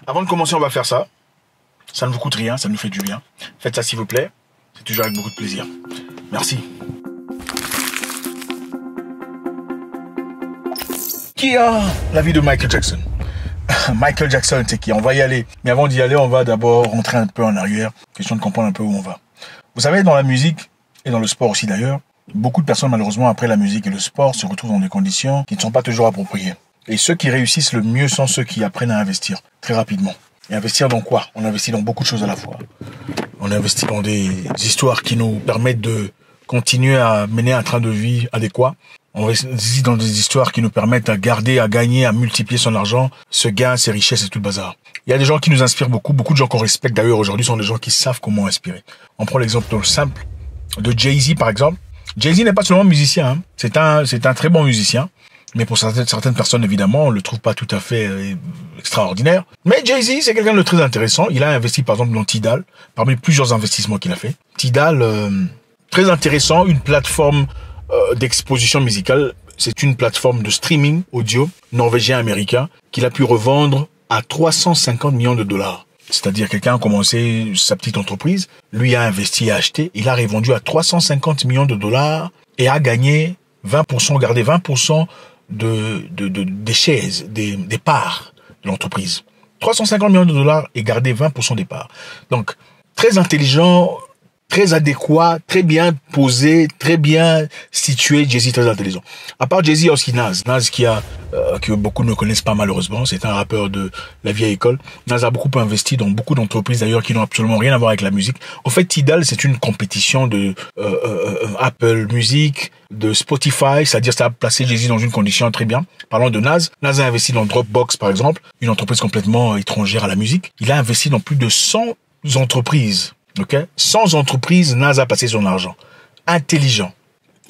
Avant de commencer, on va faire ça. Ça ne vous coûte rien, ça nous fait du bien. Faites ça s'il vous plaît. C'est toujours avec beaucoup de plaisir. Merci. Qui a la vie de Michael Jackson? Michael Jackson, c'est qui? On va y aller. Mais avant d'y aller, on va d'abord rentrer un peu en arrière. Question de comprendre un peu où on va. Vous savez, dans la musique, et dans le sport aussi d'ailleurs, beaucoup de personnes, malheureusement, après la musique et le sport, se retrouvent dans des conditions qui ne sont pas toujours appropriées. Et ceux qui réussissent le mieux sont ceux qui apprennent à investir très rapidement. Et investir dans quoi? On investit dans beaucoup de choses à la fois. On investit dans des histoires qui nous permettent de continuer à mener un train de vie adéquat. On investit dans des histoires qui nous permettent à garder, à gagner, à multiplier son argent, ce gain, ses richesses et tout le bazar. Il y a des gens qui nous inspirent beaucoup. Beaucoup de gens qu'on respecte d'ailleurs aujourd'hui sont des gens qui savent comment inspirer. On prend l'exemple simple de Jay-Z par exemple. Jay-Z n'est pas seulement musicien, hein. C'est un très bon musicien. Mais pour certaines personnes, évidemment, on le trouve pas tout à fait extraordinaire. Mais Jay-Z, c'est quelqu'un de très intéressant. Il a investi, par exemple, dans Tidal, parmi plusieurs investissements qu'il a fait. Tidal, très intéressant, une plateforme d'exposition musicale. C'est une plateforme de streaming audio norvégien-américain qu'il a pu revendre à 350 millions de dollars. C'est-à-dire quelqu'un a commencé sa petite entreprise, lui a investi et acheté, il a revendu à 350 millions de dollars et a gagné 20%, gardé 20% des shares, des parts de l'entreprise. 350 millions de dollars et garder 20% des parts. Donc, très intelligent, très adéquat, très bien posé, très bien situé. Jay-Z, très intelligent. À part Jay-Z, il y a aussi Nas. Nas que beaucoup ne connaissent pas malheureusement. C'est un rappeur de la vieille école. Nas a beaucoup investi dans beaucoup d'entreprises d'ailleurs qui n'ont absolument rien à voir avec la musique. En fait, Tidal, c'est une compétition de Apple Music, de Spotify, c'est-à-dire ça a placé Jay-Z dans une condition très bien. Parlons de Nas. Nas a investi dans Dropbox, par exemple, une entreprise complètement étrangère à la musique. Il a investi dans plus de 100 entreprises. Ok, 100 entreprises, Nas a passé son argent. Intelligent.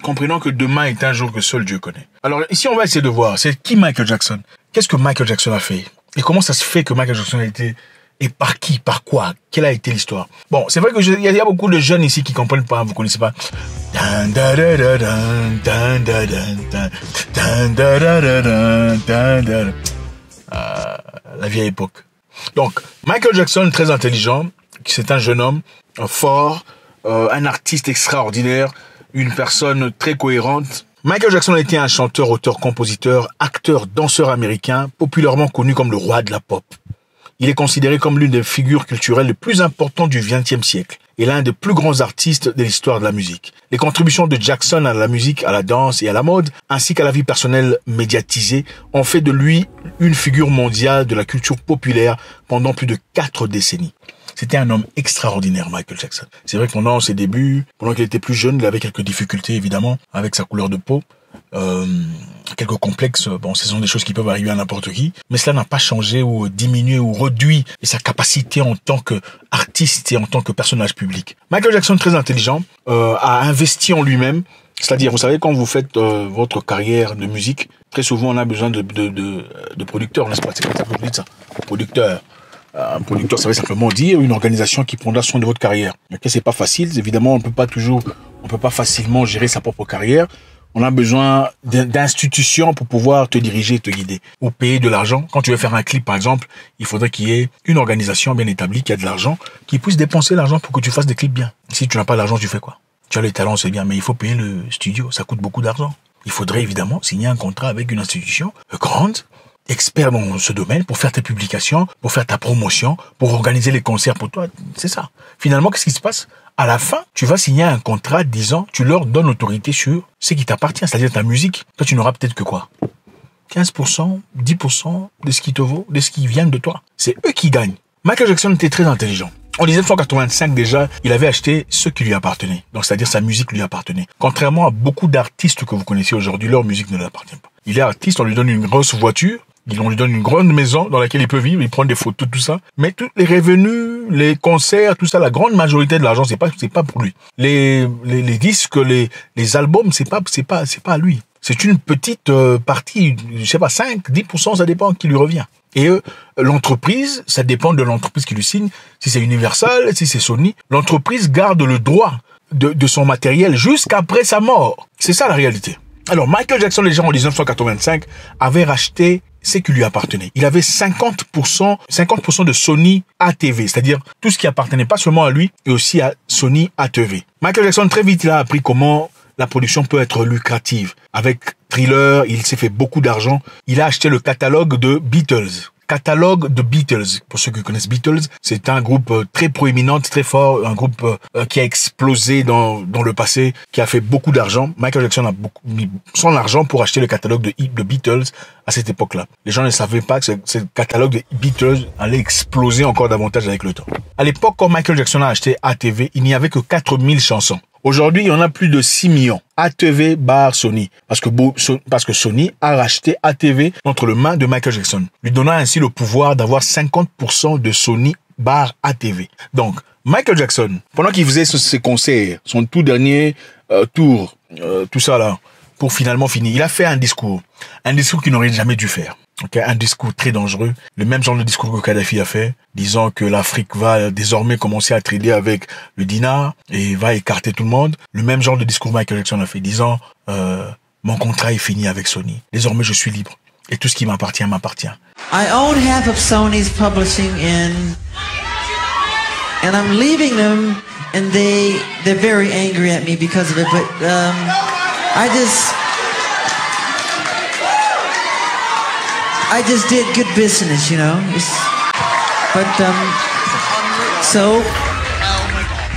Comprenons que demain est un jour que seul Dieu connaît. Alors ici, on va essayer de voir, c'est qui Michael Jackson? Qu'est-ce que Michael Jackson a fait? Et comment ça se fait que Michael Jackson a été... Et par qui? Par quoi? Quelle a été l'histoire? Bon, c'est vrai que il y a beaucoup de jeunes ici qui comprennent pas, vous connaissez pas. La vieille époque. Donc, Michael Jackson, très intelligent, c'est un jeune homme fort, un artiste extraordinaire, une personne très cohérente. Michael Jackson a été un chanteur, auteur, compositeur, acteur, danseur américain, populairement connu comme le roi de la pop. Il est considéré comme l'une des figures culturelles les plus importantes du XXe siècle et l'un des plus grands artistes de l'histoire de la musique. Les contributions de Jackson à la musique, à la danse et à la mode, ainsi qu'à la vie personnelle médiatisée, ont fait de lui une figure mondiale de la culture populaire pendant plus de 4 décennies. C'était un homme extraordinaire, Michael Jackson. C'est vrai que pendant ses débuts, pendant qu'il était plus jeune, il avait quelques difficultés, évidemment, avec sa couleur de peau. Quelques complexes, bon, ce sont des choses qui peuvent arriver à n'importe qui, mais cela n'a pas changé ou diminué ou réduit sa capacité en tant qu'artiste et en tant que personnage public. Michael Jackson, très intelligent, a investi en lui-même, c'est-à-dire, vous savez, quand vous faites votre carrière de musique, très souvent on a besoin de producteurs, n'est-ce pas? C'est comme ça que vous dites ça, producteur. Un producteur, ça veut simplement dire une organisation qui prendra soin de votre carrière. Ok, c'est pas facile, évidemment, on peut pas facilement gérer sa propre carrière. On a besoin d'institutions pour pouvoir te diriger et te guider. Ou payer de l'argent. Quand tu veux faire un clip, par exemple, il faudrait qu'il y ait une organisation bien établie qui a de l'argent, qui puisse dépenser l'argent pour que tu fasses des clips bien. Si tu n'as pas l'argent, tu fais quoi? Tu as le talent, c'est bien, mais il faut payer le studio. Ça coûte beaucoup d'argent. Il faudrait évidemment signer un contrat avec une institution grande, expert dans ce domaine, pour faire tes publications, pour faire ta promotion, pour organiser les concerts pour toi. C'est ça. Finalement, qu'est-ce qui se passe? À la fin, tu vas signer un contrat disant, tu leur donnes autorité sur ce qui t'appartient, c'est-à-dire ta musique. Toi, tu n'auras peut-être que quoi? 15%, 10% de ce qui te vaut, de ce qui vient de toi. C'est eux qui gagnent. Michael Jackson était très intelligent. En 1985 déjà, il avait acheté ce qui lui appartenait. Donc, c'est-à-dire sa musique lui appartenait. Contrairement à beaucoup d'artistes que vous connaissez aujourd'hui, leur musique ne leur appartient pas. Il est artiste, on lui donne une grosse voiture, on lui donne une grande maison dans laquelle il peut vivre, il prend des photos, tout ça. Mais tous les revenus, les concerts, tout ça, la grande majorité de l'argent, c'est pas pour lui. Les disques, les albums, c'est pas à lui. C'est une petite partie, je sais pas, 5, 10%, ça dépend qui lui revient. Et l'entreprise, ça dépend de l'entreprise qui lui signe. Si c'est Universal, si c'est Sony, l'entreprise garde le droit de son matériel jusqu'après sa mort. C'est ça la réalité. Alors, Michael Jackson, déjà en 1985, avait racheté ce qui lui appartenait. Il avait 50% de Sony ATV, c'est-à-dire tout ce qui appartenait pas seulement à lui, et aussi à Sony ATV. Michael Jackson, très vite, il a appris comment la production peut être lucrative. Avec Thriller, il s'est fait beaucoup d'argent. Il a acheté le catalogue de Beatles. Pour ceux qui connaissent Beatles, c'est un groupe très proéminent, très fort, un groupe qui a explosé dans le passé, qui a fait beaucoup d'argent. Michael Jackson a mis son argent pour acheter le catalogue de Beatles à cette époque-là. Les gens ne savaient pas que ce catalogue de Beatles allait exploser encore davantage avec le temps. À l'époque, quand Michael Jackson a acheté ATV, il n'y avait que 4000 chansons. Aujourd'hui, il y en a plus de 6 millions. ATV / Sony. Parce que Sony a racheté ATV entre les mains de Michael Jackson, lui donnant ainsi le pouvoir d'avoir 50% de Sony / ATV. Donc, Michael Jackson, pendant qu'il faisait ses concerts, son tout dernier tour, tout ça là, pour finalement finir, il a fait un discours qu'il n'aurait jamais dû faire. Okay, un discours très dangereux, le même genre de discours que Kadhafi a fait, disant que l'Afrique va désormais commencer à trader avec le dinar et va écarter tout le monde. Le même genre de discours Michael Jackson a fait, disant mon contrat est fini avec Sony. Désormais, je suis libre et tout ce qui m'appartient m'appartient. I own half of Sony's publishing and I'm leaving them and they're very angry at me because of it. But I just did good business, you know. So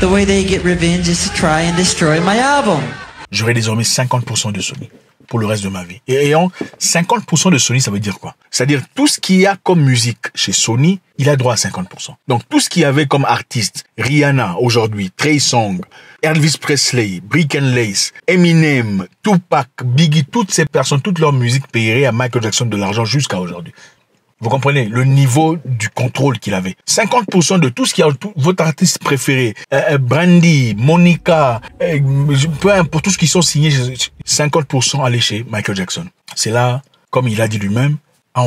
the way they get revenge is to try and destroy my album. J'aurai désormais 50% de Sony pour le reste de ma vie. Et ayant 50% de Sony, ça veut dire quoi? C'est-à-dire tout ce qu'il y a comme musique chez Sony, il a droit à 50%. Donc tout ce qu'il y avait comme artiste, Rihanna aujourd'hui, Trey Songz, Elvis Presley, Brick and Lace, Eminem, Tupac, Biggie, toutes ces personnes, toute leur musique payerait à Michael Jackson de l'argent jusqu'à aujourd'hui. Vous comprenez le niveau du contrôle qu'il avait. 50% de tout ce qu'il y a, votre artiste préféré, Brandy, Monica, peu importe tout ce qui sont signés, 50% allait chez Michael Jackson. C'est là, comme il a dit lui-même, a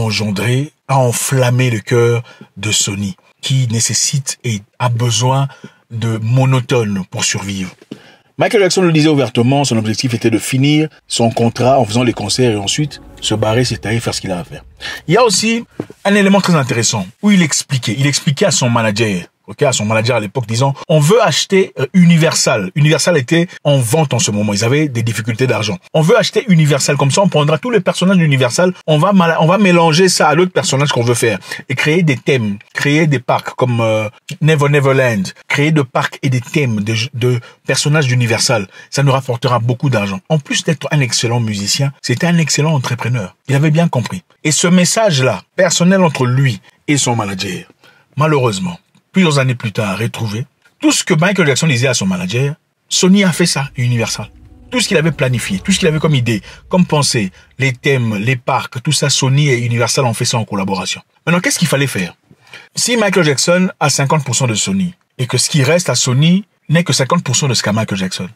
enflammé le cœur de Sony, qui nécessite et a besoin de monotone pour survivre. Michael Jackson le disait ouvertement, son objectif était de finir son contrat en faisant les concerts et ensuite se barrer, c'est-à-dire faire ce qu'il a à faire. Il y a aussi un élément très intéressant où il expliquait à son manager, à son manager à l'époque, disant on veut acheter Universal. Universal était en vente en ce moment, ils avaient des difficultés d'argent. On veut acheter Universal, comme ça on prendra tous les personnages d'Universal, on va mélanger ça à l'autre personnage qu'on veut faire et créer des thèmes, créer des parcs comme Never Neverland, créer des parcs et des thèmes de personnages d'Universal. Ça nous rapportera beaucoup d'argent. En plus d'être un excellent musicien, c'était un excellent entrepreneur. Il avait bien compris. Et ce message-là, personnel entre lui et son manager, malheureusement, plusieurs années plus tard, retrouvé, tout ce que Michael Jackson disait à son manager, Sony a fait ça, Universal. Tout ce qu'il avait planifié, tout ce qu'il avait comme idée, comme pensée, les thèmes, les parcs, tout ça, Sony et Universal ont fait ça en collaboration. Maintenant, qu'est-ce qu'il fallait faire? Si Michael Jackson a 50% de Sony, et que ce qui reste à Sony n'est que 50% de ce qu'a Michael Jackson,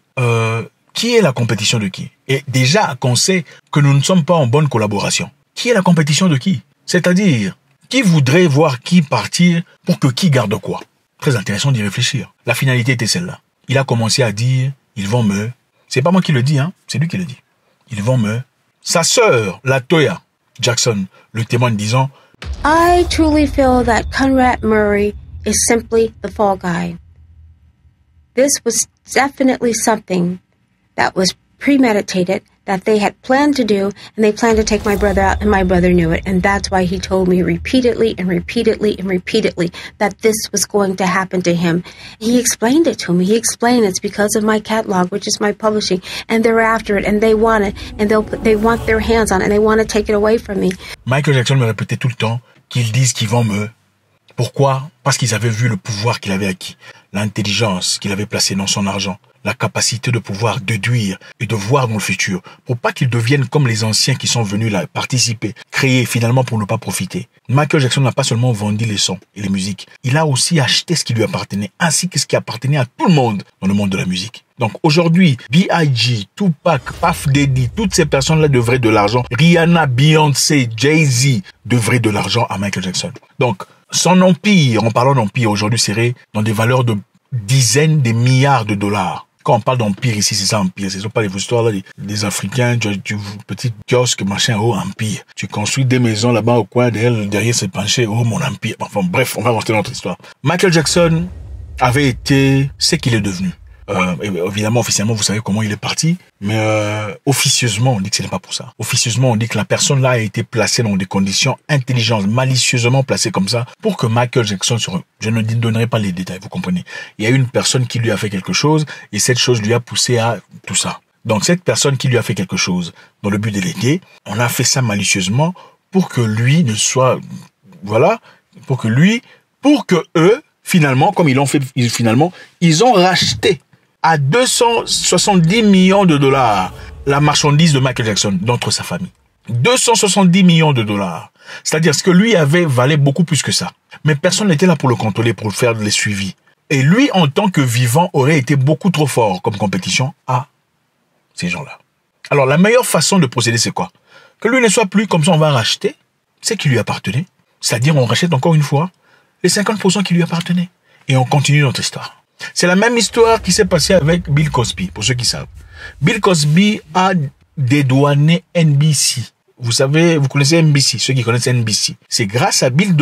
qui est la compétition de qui? Et déjà qu'on sait que nous ne sommes pas en bonne collaboration, qui est la compétition de qui? C'est-à-dire, qui voudrait voir qui partir pour que qui garde quoi? Très intéressant d'y réfléchir. La finalité était celle-là. Il a commencé à dire, ils vont me... C'est pas moi qui le dis, hein. C'est lui qui le dit. Ils vont me... Sa sœur, Latoya Jackson, le témoigne disant, I truly feel that Conrad Murray is simply the fall guy. This was definitely something that was premeditated, that they had planned to do, and they planned to take my brother out, and my brother knew it, and that's why he told me repeatedly and repeatedly and repeatedly that this was going to happen to him. He explained it to me. He explained it's because of my catalog, which is my publishing, and they're after it, and they want it, and they want their hands on it, and they want to take it away from me. Michael Jackson me répétait tout le temps qu'ils disent qu'ils vont me... Pourquoi? Parce qu'ils avaient vu le pouvoir qu'il avait acquis, l'intelligence qu'il avait placée dans son argent, la capacité de pouvoir déduire et de voir dans le futur, pour pas qu'ils deviennent comme les anciens qui sont venus là participer, créer finalement pour ne pas profiter. Michael Jackson n'a pas seulement vendu les sons et les musiques, il a aussi acheté ce qui lui appartenait, ainsi que ce qui appartenait à tout le monde dans le monde de la musique. Donc aujourd'hui, B.I.G., Tupac, Puff Daddy, toutes ces personnes-là devraient de l'argent. Rihanna, Beyoncé, Jay-Z devraient de l'argent à Michael Jackson. Donc son empire, en parlant d'empire aujourd'hui, serait dans des valeurs de dizaines de milliards de dollars. Quand on parle d'empire ici, c'est ça, empire. Ce sont pas les histoires là, des Africains, tu petit kiosque, machin, oh, empire. Tu construis des maisons là-bas au coin, derrière c'est penché, oh, mon empire. Enfin, bref, on va rentrer dans notre histoire. Michael Jackson avait été ce qu'il est devenu. Évidemment, officiellement, vous savez comment il est parti, mais officieusement, on dit que ce n'est pas pour ça. Officieusement, on dit que la personne là a été placée dans des conditions intelligentes, malicieusement placée comme ça, pour que Michael Jackson je ne donnerai pas les détails, vous comprenez. Il y a une personne qui lui a fait quelque chose, et cette chose lui a poussé à tout ça. Donc cette personne qui lui a fait quelque chose, dans le but de l'aider, on a fait ça malicieusement pour que lui ne soit, voilà, pour que eux, finalement, comme ils l'ont fait, ils ont racheté à 270 millions de dollars la marchandise de Michael Jackson d'entre sa famille. 270 millions de dollars. C'est-à-dire ce que lui avait valait beaucoup plus que ça. Mais personne n'était là pour le contrôler, pour faire les suivis. Et lui, en tant que vivant, aurait été beaucoup trop fort comme compétition à ces gens-là. Alors, la meilleure façon de procéder, c'est quoi? Que lui ne soit plus, comme ça on va racheter ce qui lui appartenait. C'est-à-dire, on rachète encore une fois les 50% qui lui appartenaient. Et on continue notre histoire. C'est la même histoire qui s'est passée avec Bill Cosby, pour ceux qui savent. Bill Cosby a dédouané NBC. Vous savez, vous connaissez NBC, ceux qui connaissent NBC. C'est grâce à Bill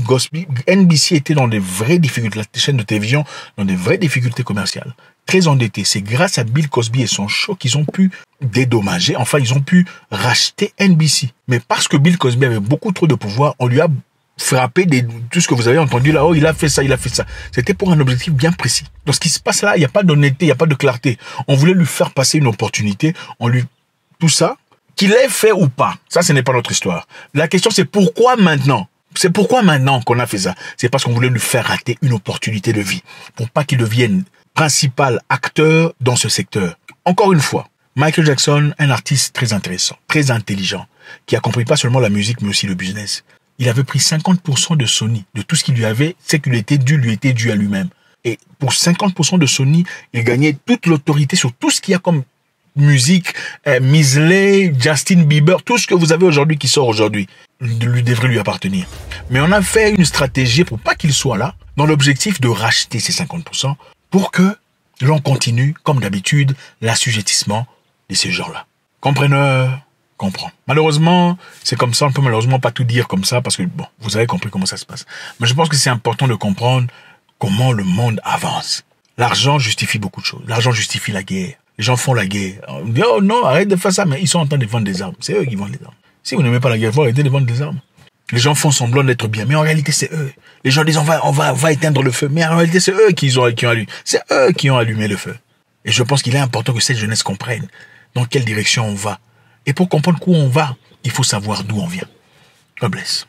Cosby, NBC était dans des vraies difficultés, la chaîne de télévision, dans des vraies difficultés commerciales. Très endetté. C'est grâce à Bill Cosby et son show qu'ils ont pu dédommager, enfin, ils ont pu racheter NBC. Mais parce que Bill Cosby avait beaucoup trop de pouvoir, on lui a frappé tout ce que vous avez entendu là, oh, il a fait ça. C'était pour un objectif bien précis. Donc, ce qui se passe là, il n'y a pas d'honnêteté, il n'y a pas de clarté. On voulait lui faire passer une opportunité, tout ça, qu'il ait fait ou pas. Ça, ce n'est pas notre histoire. La question, c'est pourquoi maintenant? C'est pourquoi maintenant qu'on a fait ça? C'est parce qu'on voulait lui faire rater une opportunité de vie, pour pas qu'il devienne principal acteur dans ce secteur. Encore une fois, Michael Jackson, un artiste très intéressant, très intelligent, qui a compris pas seulement la musique, mais aussi le business. Il avait pris 50% de Sony, de tout ce qui lui avait, ce qui lui était dû à lui-même. Et pour 50% de Sony, il gagnait toute l'autorité sur tout ce qu'il y a comme musique, Misley, Justin Bieber, tout ce que vous avez aujourd'hui qui sort aujourd'hui, devrait lui appartenir. Mais on a fait une stratégie pour pas qu'il soit là, dans l'objectif de racheter ces 50%, pour que l'on continue, comme d'habitude, l'assujettissement de ces gens-là. Compreneur comprend. Malheureusement, c'est comme ça, on ne peut malheureusement pas tout dire comme ça, parce que, bon, vous avez compris comment ça se passe. Mais je pense que c'est important de comprendre comment le monde avance. L'argent justifie beaucoup de choses. L'argent justifie la guerre. Les gens font la guerre. On dit, oh non, arrête de faire ça, mais ils sont en train de vendre des armes. C'est eux qui vendent les armes. Si vous n'aimez pas la guerre, vous arrêtez de vendre des armes. Les gens font semblant d'être bien, mais en réalité, c'est eux. Les gens disent, on va éteindre le feu, mais en réalité, c'est eux qui ont allumé le feu. Et je pense qu'il est important que cette jeunesse comprenne dans quelle direction on va. Et pour comprendre où on va, il faut savoir d'où on vient. God bless.